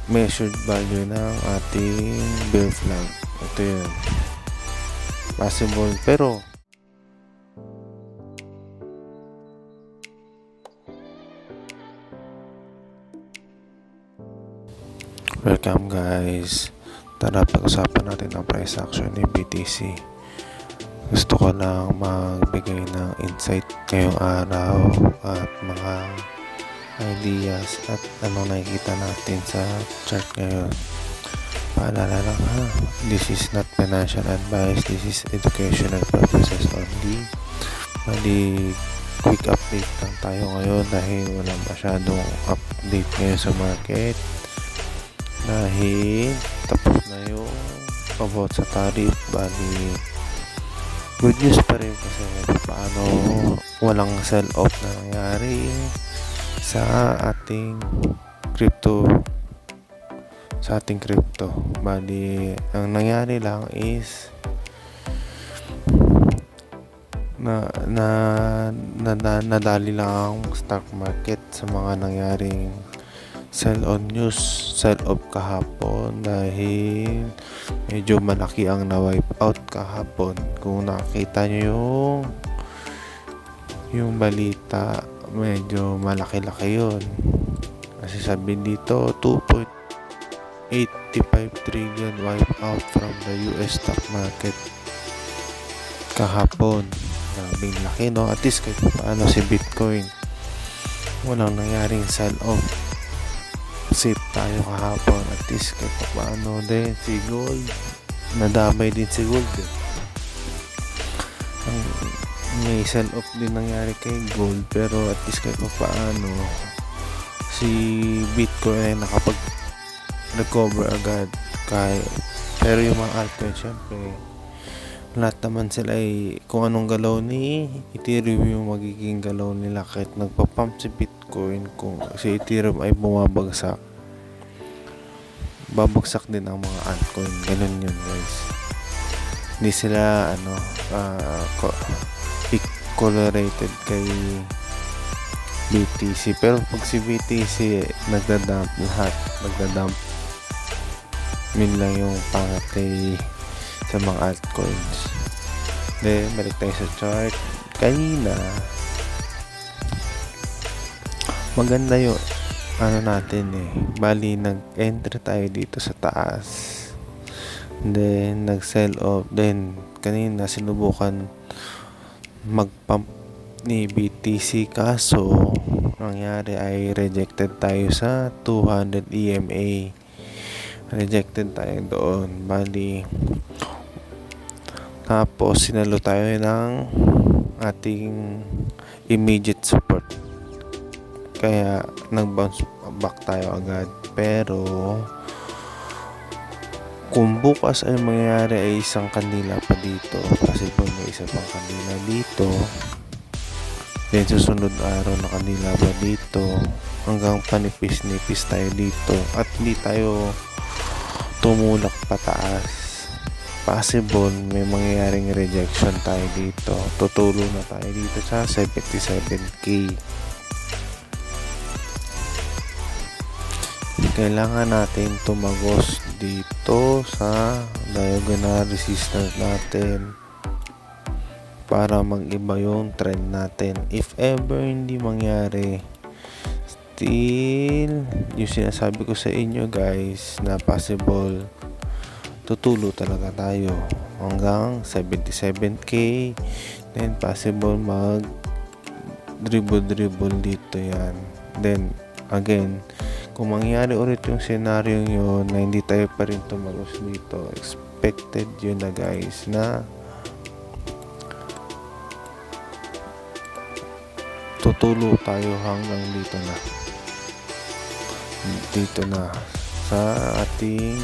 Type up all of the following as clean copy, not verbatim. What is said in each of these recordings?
measured value ng ating bear flag. Ito yun. Possible, pero welcome guys. Tara, pag-usapan natin ang price action ni BTC. Gusto ko lang magbigay ng insight ngayong araw at mga ideas at anong nakikita natin sa chart ngayon. Paalala lang ha, this is not financial advice, this is educational purposes only. Mali quick update lang tayo ngayon dahil wala masyadong update ngayon sa market. Dahil tapos na yung about sa tariff, bali good news pa rin kasi paano walang sell off na nangyari sa ating crypto. Bali ang nangyari lang is nadali lang ang stock market sa mga nangyaring sell on news, sell off kahapon dahil medyo malaki ang na-wipe out kahapon. Kung nakita nyo yung balita, medyo malaki-laki yun. Kasi sabi dito, 2.85 trillion wipe out from the US stock market kahapon. Grabing laki, no? At least kahit paano si Bitcoin, walang nangyaring sell off. Safe tayo kahapon, at least kahit paano din. Si gold, nadamay din si gold eh. May sell off din nangyari kay gold, pero at least kahit paano si Bitcoin ay nakapag recover agad. Pero yung mga altcoin, syempre lahat naman sila ay kung anong galaw ni Ethereum yung magiging galaw nila. Kahit nagpa-pump si Bitcoin, kung si Ethereum ay babagsak din ang mga altcoin. Ganun yun guys, hindi sila correlated kay BTC. Pero pag si BTC nagdadump min lang yung pangatay sa mga altcoins. Then balik tayo sa chart. Kanina maganda yung natin eh. Bali nag-enter tayo dito sa taas, then nag-sell off. Then kanina sinubukan mag-pump ni BTC, kaso nangyari ay rejected tayo sa 200 EMA. Rejected tayo doon. Bali tapos sinalo tayo ng ating immediate support, kaya nag-bounce back tayo agad. Pero kung bukas ay mangyayari ay isang kandila pa dito, kasi po may isa pang kandila dito, then susunod araw na kandila pa dito, hanggang panipis-nipis tayo dito at hindi tayo tumulak pataas. Possible may mangyayaring rejection tayo dito. Tutulo na tayo dito sa 77k. Kailangan natin tumagos dito sa diagonal resistance natin para mag-iba yung trend natin. If ever hindi mangyari, still yung sinasabi ko sa inyo guys, na possible tutulo talaga tayo hanggang 77k, then possible mag dribble dito yan. Then again, kung mangyari ulit yung scenario yun na hindi tayo pa rin tumagos dito, expected yun na guys, na tutulo tayo hanggang dito na sa ating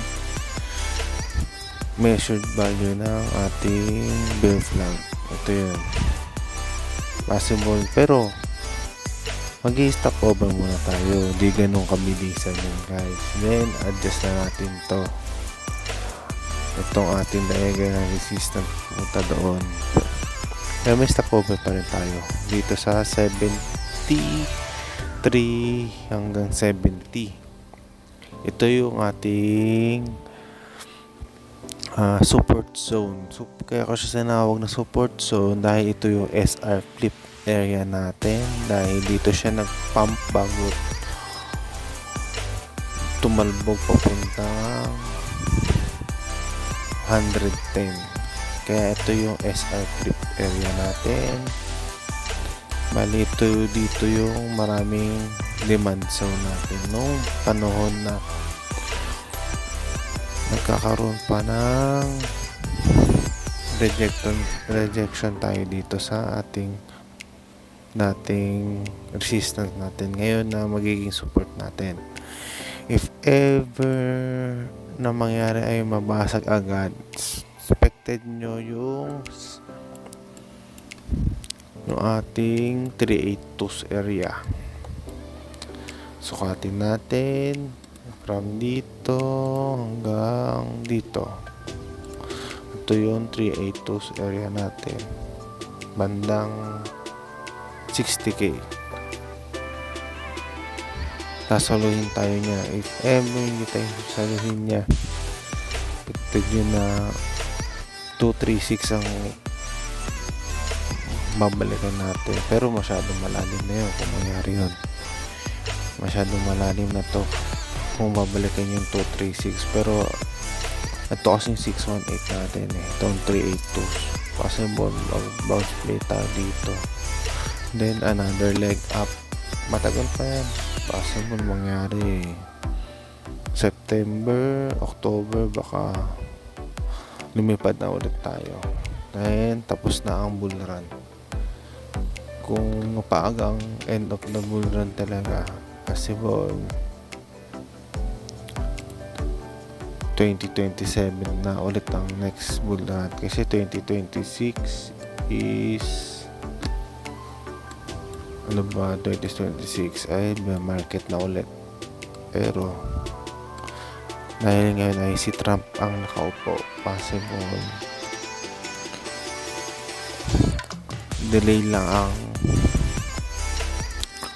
measured value ng ating bear flag. Ito yun. Possible, pero mag-i-stop over muna tayo. Di ganun kabilisan yun guys. Then adjust na natin to. Itong ating diagonal resistance, punta doon. Kaya may stop over pa rin tayo dito sa 73 hanggang 70. Ito yung ating support zone. So, kaya ko siya sinawag na support zone dahil ito yung SR flip area natin. Dahil dito siya nag-pump bago tumalbog papuntang 110. Kaya ito yung SR flip area natin. Bali ito dito yung maraming demand zone natin nung panahon na nagkakaroon pa ng rejection tayo dito sa ating resistance natin ngayon na magiging support natin. If ever na mangyari ay mabasag agad, expected nyo yung ating 382 area. Sukatin natin from dito hanggang dito. Ito yung 382 area natin, bandang 60k. Sasaluhin tayo niya. If ever hindi tayo sasaluhin niya, expected nyo na 236 ang babalikan natin. Pero masyadong malalim na yun kung mangyari yun. Masyadong malalim na to kung babalikan yung 236. Pero ito kasing 618 natin eh. Itong 382. Possible bounce play tayo dito. Then another leg up. Matagal pa yan. Possible mangyari September, October, baka lumipad na ulit tayo. Then tapos na ang bull run. Kung mapaaga ang end of the bull run talaga, possible 2027 na ulit ang next bull run. Kasi 2026 is 2026 ay may market na ulit. Pero dahil ngayon ay si Trump ang nakaupo, possible delay lang ang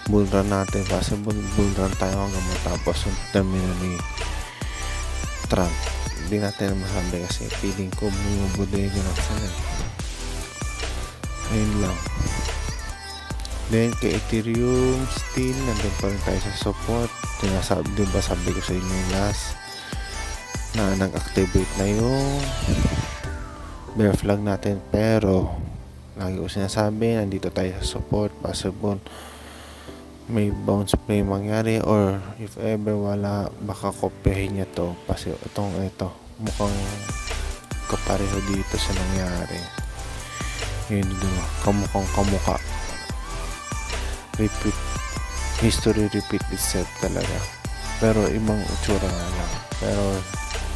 bull run natin. Possible bull run tayo hanggang matapos yung termino ni Trump. Hindi natin masabi kasi feeling ko bumubudega na sila. Ayun lang. Then kay Ethereum still nandun pa rin tayo sa support. Diba sabi ko sa inyo last na nag-activate na yung bear flag natin, pero lagi ko sinasabi nandito tayo sa support. Possible may bounce play mangyari, or if ever wala, baka kopyahin niya to kasi ito mukhang kapareho dito sa nangyari. Yun, diba? Kamukhang history repeat itself talaga, pero ibang itsura nga lang, pero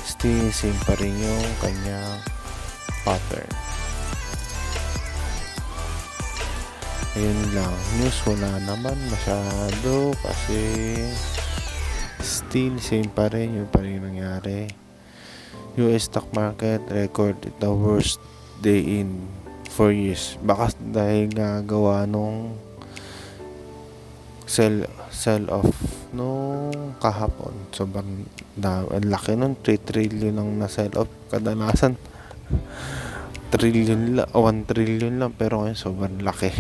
still same pa rin yung kanyang pattern. Ayun lang, news wala naman masyado kasi still same pa rin, yun pa rin nangyari. US stock market record the worst day in 4 years. Baka dahil nga gawa nung sell off nung kahapon. Sobrang laki nun, 3 trillion ang na-sell off. Kadalasan trillion lang, 1 trillion lang, pero ngayon sobrang laki.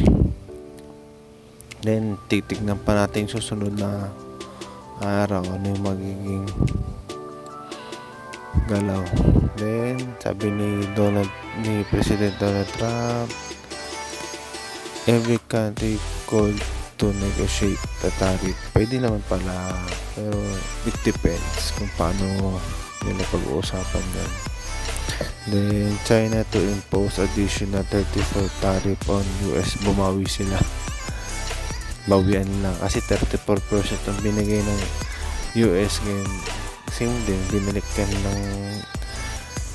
Then titignan pa natin susunod na araw ano yung magiging galaw. Then sabi ni President Donald Trump, every country called to negotiate the tariff. Pwede naman pala, pero it depends kung paano nila pag-uusapan yan. Then China to impose additional 34 tariff on US. Bumawi sila. Bawian lang kasi 34% ang binigay ng US ngayon. Same din, binalikan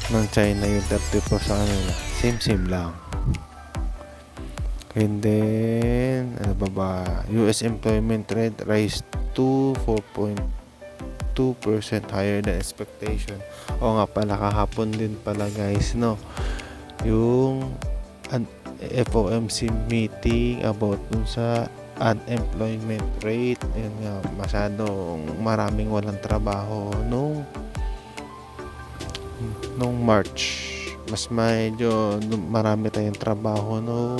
ng China yung 34 sa kanila. Same lang. And then US employment rate rise to 4.2% higher than expectation. O nga pala, kahapon din pala guys, no, yung FOMC meeting about dun sa unemployment rate, yun nga, masyadong maraming walang trabaho nung March. Mas medyo marami tayong trabaho nung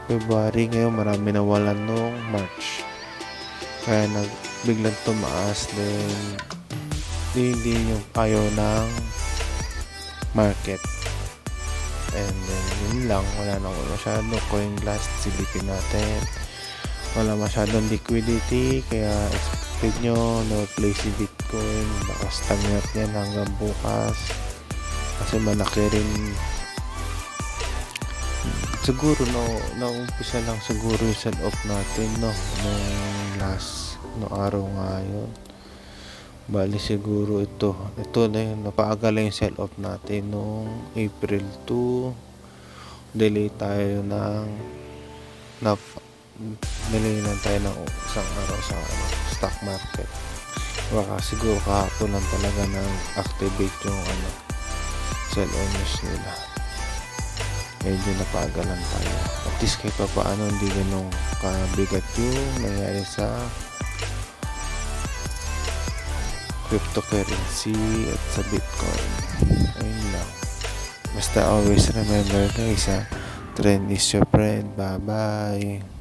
February. Ngayon marami na walan nung March, kaya biglang tumaas din hindi yung payo ng market. And then yun lang, wala na masyadong coin blast. Silipin natin, wala masyadong liquidity, kaya expect nyo no play si Bitcoin. Baka stagnant yan hanggang bukas kasi malaki rin. Siguro naumpisa lang siguro yung sell off natin nung araw nga yun. Bali siguro ito na yun, napaaga lang yung sell off natin nung April 2. Delay tayo delay lang tayo ng isang araw sa stock market. Baka siguro kahapon lang talaga nang activate yung sell on news nila. Medyo napaaga lang tayo. At least kahit pa paano hindi ganun kabigat yung nangyari sa cryptocurrency at sa Bitcoin. Ayun lang. Basta always remember guys, trend is your friend. Bye bye.